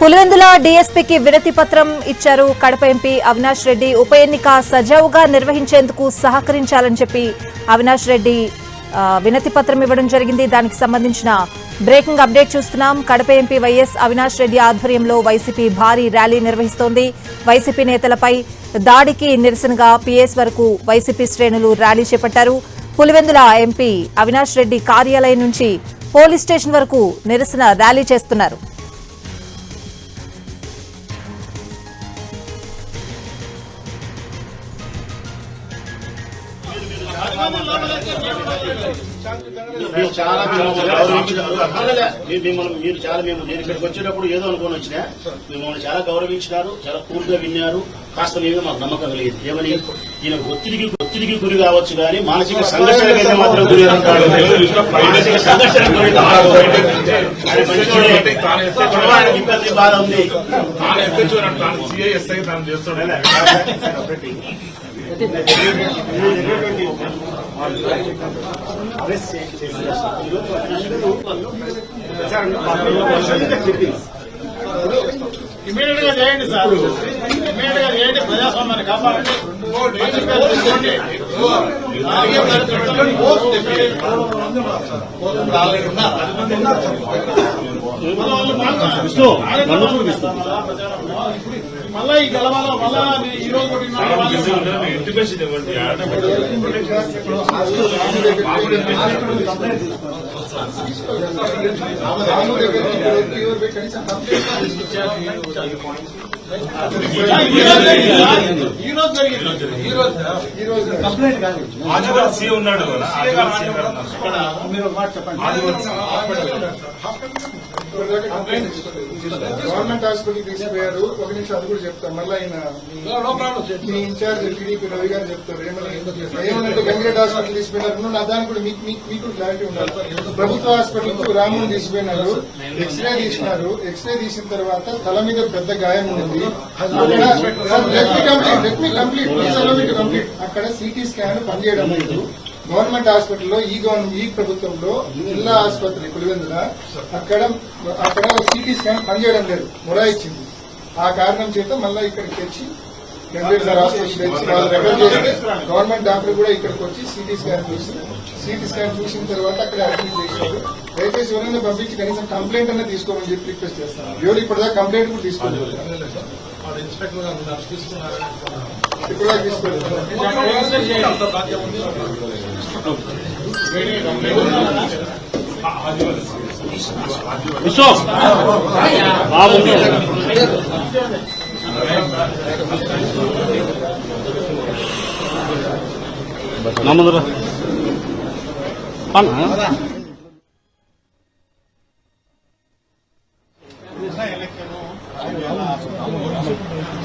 పులివెందుల డీఎస్పీకి వినతి పత్రం ఇచ్చారు కడప ఎంపీ అవినాష్ రెడ్డి. ఉప ఎన్నిక సజావుగా నిర్వహించేందుకు సహకరించాలని చెప్పి అవినాష్ రెడ్డి వినతి పత్రం ఇవ్వడం జరిగింది. దానికి సంబంధించిన బ్రేకింగ్ అప్డేట్ చూస్తున్నాం. కడప ఎంపీ వైఎస్ అవినాష్ రెడ్డి ఆధ్వర్యంలో వైసీపీ భారీ ర్యాలీ నిర్వహిస్తోంది. వైసీపీ నేతలపై దాడికి నిరసనగా పీఎస్ వరకు వైసీపీ శ్రేణులు ర్యాలీ చేపట్టారు. పులివెందుల ఎంపీ అవినాష్ రెడ్డి కార్యాలయం నుంచి పోలీస్ స్టేషన్ వరకు నిరసన ర్యాలీ చేస్తున్నారు. మీరు చాలా నేను ఇక్కడికి వచ్చేటప్పుడు ఏదో అనుకుని వచ్చినా మిమ్మల్ని చాలా గౌరవించినారు, చాలా కూల్ గా విన్నారు. కాస్త మీద మాకు నమ్మకం కలిగింది. ఏమని ఈయన ఒత్తిడికి గురి కావచ్చు కానీ మానసిక సంఘర్షణకైతే మాత్రం గురి మానసిక సంఘర్షణ గురి ఇబ్బంది బాగా ఉంది. ఇమీడియట్ గా చేయండి సార్, ఇమీడియట్ గా చేయండి. ప్రజాస్వామ్యాన్ని కాపాడండి. మళ్ళా ఈ గెలవాల మళ్ళా ఈ రోజు ఇంటిమేషన్ ఇవ్వండి. ఉన్నాడు మీరు మాట చెప్పండి. గవర్నమెంట్ హాస్పిటల్ తీసుకుపోయారు. ఒక నిమిషం అది కూడా చెప్తాను. మళ్ళీ ఆయన మీ ఇన్ఛార్జ్ టీడీపీ రవి గారు చెప్తారు. ఏమనంటే గంగిరెడ్డి హాస్పిటల్ తీసుకుపోయినారు. నా దానికి కూడా మీకు క్లారిటీ ఉండాలి. ప్రభుత్వ హాస్పిటల్ రాముని తీసుకుపోయినారు. ఎక్స్రే తీసినారు. ఎక్స్రే తీసిన తర్వాత తల మీద పెద్ద గాయం ఉంది. అక్కడ సిటీ స్కాన్ పనిచేయడం లేదు. గవర్నమెంట్ హాస్పిటల్లో ఈ ప్రభుత్వంలో జిల్లా ఆసుపత్రి పులివెందుల అక్కడ సిటీ స్కాన్ పనిచేయడం లేదు, మొరా ఇచ్చింది. ఆ కారణం చేత మళ్ళీ ఇక్కడికి తెచ్చి గంభీర్ సార్ హాస్పిటల్ తెచ్చి వాళ్ళు రెఫర్ చేస్తే గవర్నమెంట్ డాక్టర్ కూడా ఇక్కడికి వచ్చి సిటీ స్కాన్ చూసిన తర్వాత అక్కడ అడ్మిట్ చేశారు. దయచేసి ఎవరైనా పంపించి కనీసం కంప్లైంట్ అనే తీసుకోమని చెప్పి రిక్వెస్ట్ చేస్తాను. ఎవరు ఇప్పటిదాకా కంప్లైంట్ కూడా తీసుకోలేదు.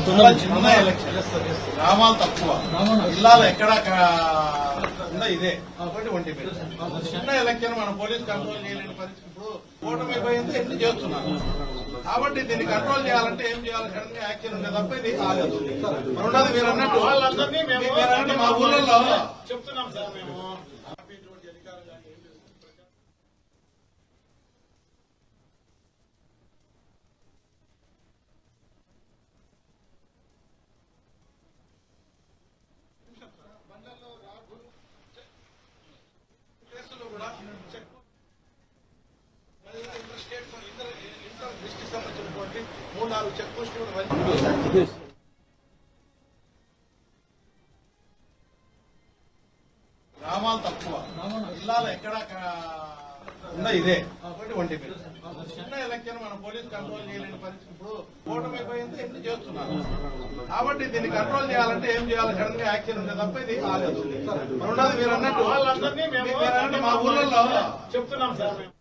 ఇప్పుడు చిన్న ఎలక్షన్, గ్రామాలు తక్కువ, జిల్లాలో ఎక్కడ ఇదే ఒకటి చిన్న ఎలక్షన్ మన పోలీస్ కంట్రోల్ చేయలేని పరిస్థితి. ఇప్పుడు కూటమి పోయింది ఎన్ని చేస్తున్నారు కాబట్టి దీన్ని కంట్రోల్ చేయాలంటే ఏం చేయాలి? సడన్ గా యాక్షన్ ఉంటే తప్ప ఇది ఆగదు. రెండోది మీరు అన్నట్టు వాళ్ళందరినీ మా ఊళ్ళలో చెప్తున్నాం సార్ మేము. చెక్ పోస్ట్ గ్రామాలు తక్కువ, జిల్లాలో ఎక్కడ ఇదే ఒకటి చిన్న ఎలక్షన్ మన పోలీస్ కంట్రోల్ చేయలేని పరిస్థితి. ఇప్పుడు కూటమి పోయింది ఎన్ని చేస్తున్నారు కాబట్టి దీన్ని కంట్రోల్ చేయాలంటే ఏం చేయాలి? సడన్ గా యాక్షన్ ఉంటే తప్ప ఇది ఆగదు. రెండోది మీరు అన్నట్టు వాళ్ళందరినీ మా ఊళ్ళలో చెప్తున్నాం సార్ మేము.